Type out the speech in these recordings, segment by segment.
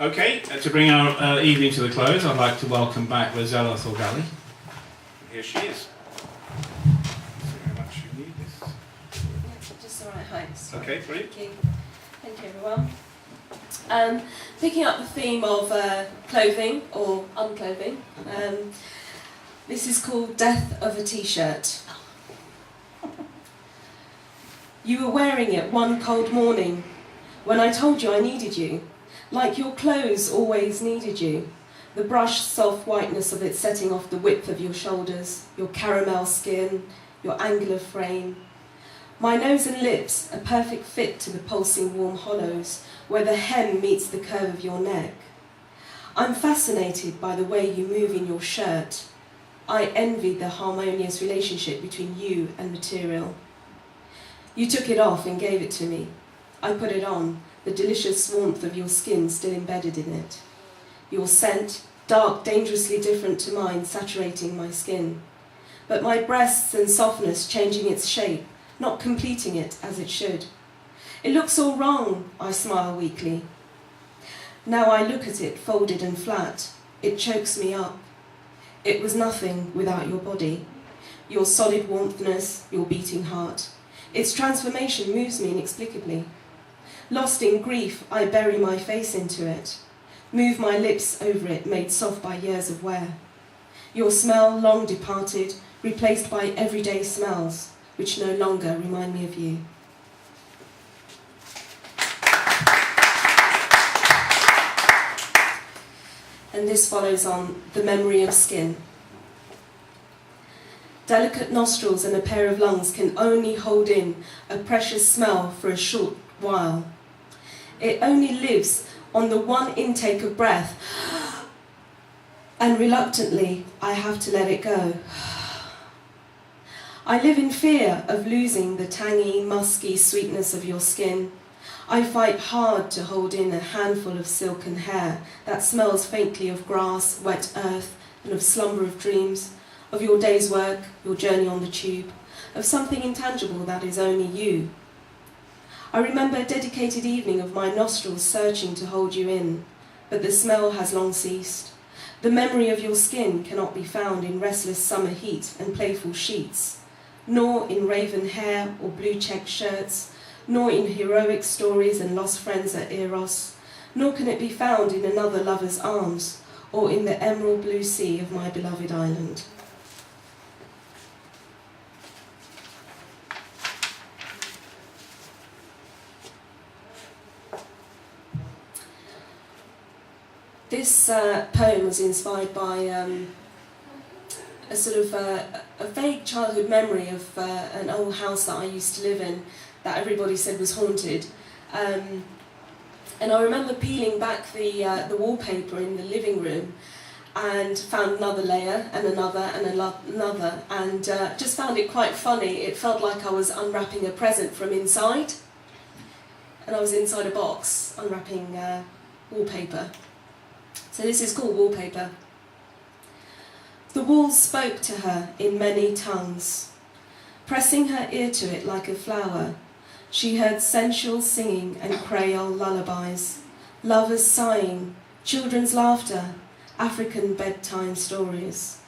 Okay, to bring our evening to the close, I'd like to welcome back Rosella Thorgali. Here she is. How much you need this? Yeah, just the right height. Sorry. Okay, brilliant. Thank you, everyone. Picking up the theme of clothing or unclothing, this is called Death of a T-shirt. You were wearing it one cold morning when I told you I needed you, like your clothes always needed you, the brushed soft whiteness of it setting off the width of your shoulders, your caramel skin, your angular frame. My nose and lips, a perfect fit to the pulsing warm hollows where the hem meets the curve of your neck. I'm fascinated by the way you move in your shirt. I envy the harmonious relationship between you and material. You took it off and gave it to me. I put it on, the delicious warmth of your skin still embedded in it. Your scent, dark, dangerously different to mine, saturating my skin. But my breasts and softness changing its shape, not completing it as it should. It looks all wrong, I smile weakly. Now I look at it folded and flat. It chokes me up. It was nothing without your body, your solid warmthness, your beating heart. Its transformation moves me inexplicably. Lost in grief, I bury my face into it, move my lips over it, made soft by years of wear. Your smell, long departed, replaced by everyday smells, which no longer remind me of you. And this follows on the memory of skin. Delicate nostrils and a pair of lungs can only hold in a precious smell for a short while. It only lives on the one intake of breath, and reluctantly I have to let it go. I live in fear of losing the tangy, musky sweetness of your skin. I fight hard to hold in a handful of silken hair that smells faintly of grass, wet earth, and of slumber of dreams, of your day's work, your journey on the tube, of something intangible that is only you. I remember a dedicated evening of my nostrils searching to hold you in, but the smell has long ceased. The memory of your skin cannot be found in restless summer heat and playful sheets, nor in raven hair or blue-checked shirts, nor in heroic stories and lost friends at Eros, nor can it be found in another lover's arms, or in the emerald blue sea of my beloved island. This poem was inspired by a sort of a vague childhood memory of an old house that I used to live in that everybody said was haunted. And I remember peeling back the wallpaper in the living room and found another layer and another and another, and just found it quite funny. It felt like I was unwrapping a present from inside, and I was inside a box unwrapping wallpaper. So this is called Wallpaper. The walls spoke to her in many tongues. Pressing her ear to it like a flower, she heard sensual singing and Creole lullabies, lovers sighing, children's laughter, African bedtime stories.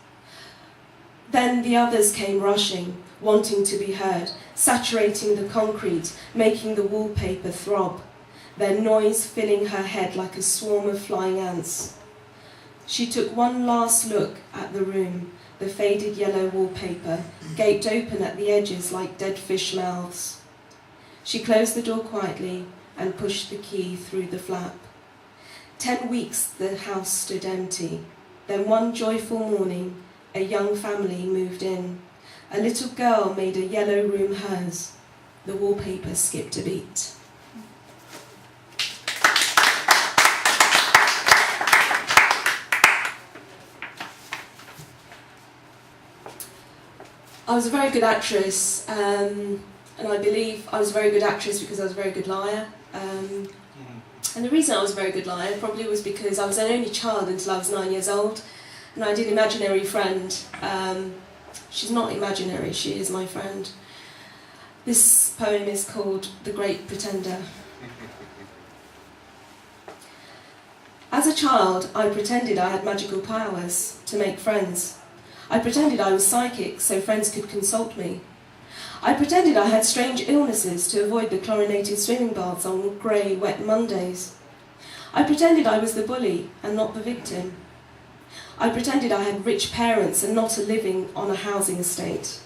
Then the others came rushing, wanting to be heard, saturating the concrete, making the wallpaper throb, their noise filling her head like a swarm of flying ants. She took one last look at the room, the faded yellow wallpaper, gaped open at the edges like dead fish mouths. She closed the door quietly and pushed the key through the flap. 10 weeks the house stood empty. Then one joyful morning, a young family moved in. A little girl made a yellow room hers. The wallpaper skipped a beat. I was a very good actress, and I believe I was a very good actress because I was a very good liar. And the reason I was a very good liar probably was because I was an only child until I was 9 years old, and I had an imaginary friend. She's not imaginary, she is my friend. This poem is called The Great Pretender. As a child, I pretended I had magical powers to make friends. I pretended I was psychic so friends could consult me. I pretended I had strange illnesses to avoid the chlorinated swimming baths on grey, wet Mondays. I pretended I was the bully and not the victim. I pretended I had rich parents and not a living on a housing estate.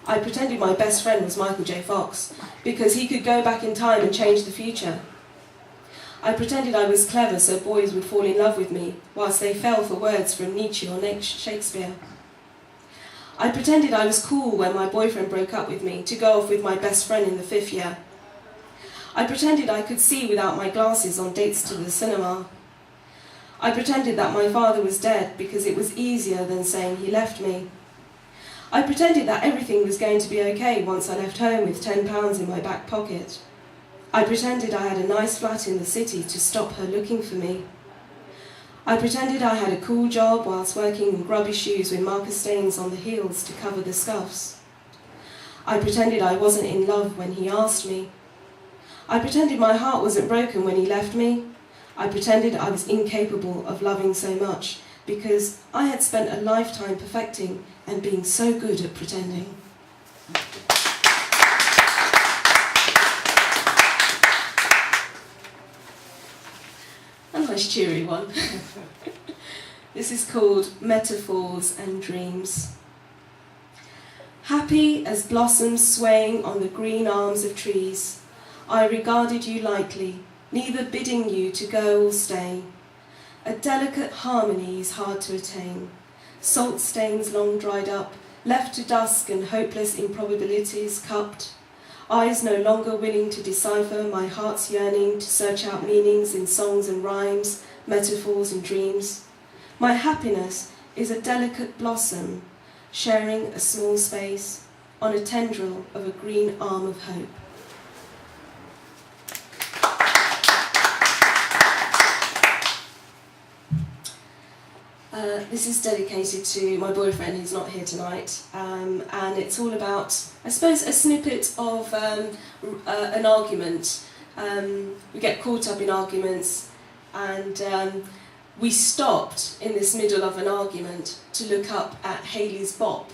I pretended my best friend was Michael J. Fox because he could go back in time and change the future. I pretended I was clever so boys would fall in love with me whilst they fell for words from Nietzsche or Shakespeare. I pretended I was cool when my boyfriend broke up with me to go off with my best friend in the 5th year. I pretended I could see without my glasses on dates to the cinema. I pretended that my father was dead because it was easier than saying he left me. I pretended that everything was going to be okay once I left home with £10 in my back pocket. I pretended I had a nice flat in the city to stop her looking for me. I pretended I had a cool job whilst working in grubby shoes with marker stains on the heels to cover the scuffs. I pretended I wasn't in love when he asked me. I pretended my heart wasn't broken when he left me. I pretended I was incapable of loving so much because I had spent a lifetime perfecting and being so good at pretending. A nice cheery one. This is called Metaphors and Dreams. Happy as blossoms swaying on the green arms of trees, I regarded you lightly, neither bidding you to go or stay. A delicate harmony is hard to attain. Salt stains long dried up, left to dusk and hopeless improbabilities cupped. Eyes no longer willing to decipher my heart's yearning to search out meanings in songs and rhymes, metaphors and dreams. My happiness is a delicate blossom, sharing a small space on a tendril of a green arm of hope. This is dedicated to my boyfriend who's not here tonight, and it's all about, I suppose, a snippet of an argument. We get caught up in arguments, and we stopped in this middle of an argument to look up at Halley's Bop,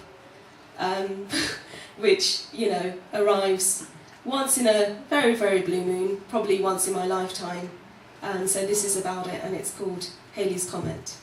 which, you know, arrives once in a very, very blue moon, probably once in my lifetime. So this is about it, and it's called Halley's Comet.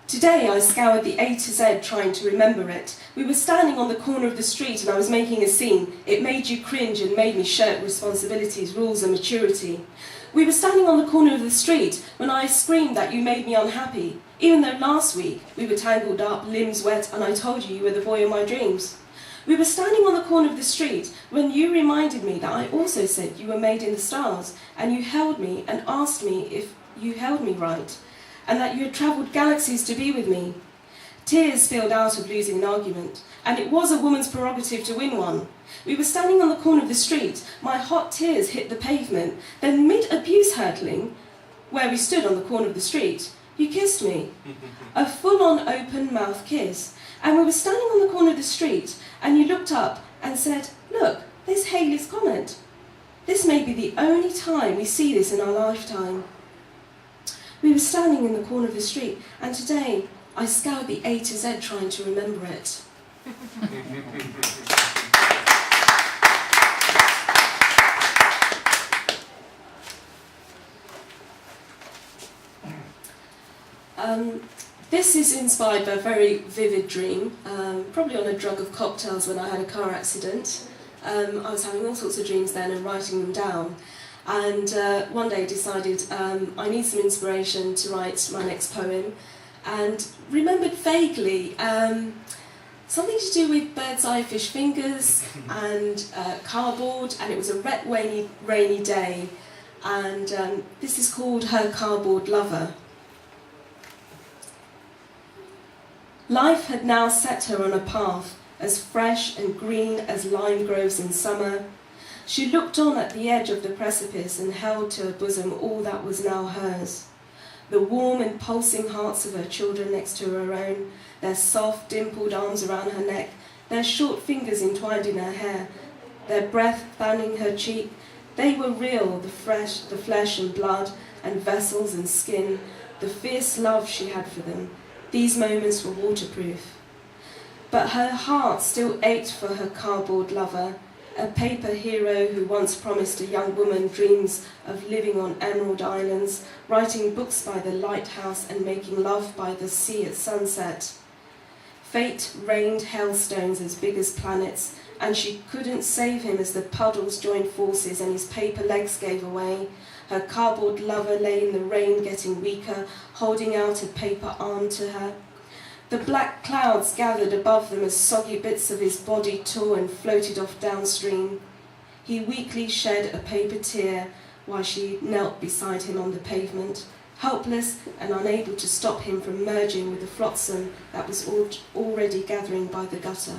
Today I scoured the A to Z trying to remember it. We were standing on the corner of the street and I was making a scene. It made you cringe and made me shirk responsibilities, rules and maturity. We were standing on the corner of the street when I screamed that you made me unhappy, even though last week we were tangled up, limbs wet, and I told you you were the boy of my dreams. We were standing on the corner of the street when you reminded me that I also said you were made in the stars, and you held me and asked me if you held me right, and that you had travelled galaxies to be with me. Tears spilled out of losing an argument, and it was a woman's prerogative to win one. We were standing on the corner of the street, my hot tears hit the pavement, then mid-abuse hurtling, where we stood on the corner of the street, you kissed me. A full-on open-mouth kiss. And we were standing on the corner of the street, and you looked up and said, "Look, there's Halley's Comet. This may be the only time we see this in our lifetime." We were standing in the corner of the street, and today I scoured the A to Z trying to remember it. This is inspired by a very vivid dream, probably on a drug of cocktails when I had a car accident. I was having all sorts of dreams then and writing them down. And one day I decided I need some inspiration to write my next poem, and remembered vaguely something to do with bird's eye fish fingers and cardboard, and it was a wet, rainy day, and this is called Her Cardboard Lover. Life had now set her on a path as fresh and green as lime groves in summer. She looked on at the edge of the precipice and held to her bosom all that was now hers. The warm and pulsing hearts of her children next to her own, their soft, dimpled arms around her neck, their short fingers entwined in her hair, their breath fanning her cheek, They were real, the flesh and blood and vessels and skin, the fierce love she had for them. These moments were waterproof. But her heart still ached for her cardboard lover, a paper hero who once promised a young woman dreams of living on emerald islands, writing books by the lighthouse and making love by the sea at sunset. Fate rained hailstones as big as planets, and she couldn't save him as the puddles joined forces and his paper legs gave away. Her cardboard lover lay in the rain getting weaker, holding out a paper arm to her. The black clouds gathered above them as soggy bits of his body tore and floated off downstream. He weakly shed a paper tear while she knelt beside him on the pavement, helpless and unable to stop him from merging with the flotsam that was already gathering by the gutter.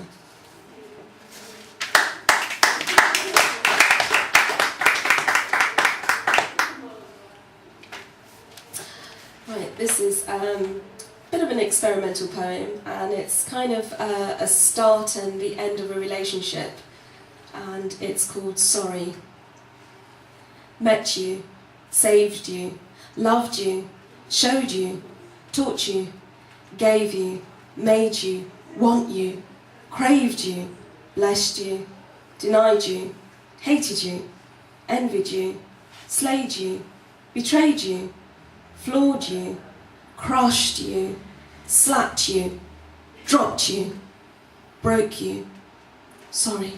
Right, this is bit of an experimental poem, and it's kind of a start and the end of a relationship, and it's called Sorry. Met you, saved you, loved you, showed you, taught you, gave you, made you, want you, craved you, blessed you, denied you, hated you, envied you, slayed you, betrayed you, floored you, crushed you, slapped you, dropped you, broke you. Sorry.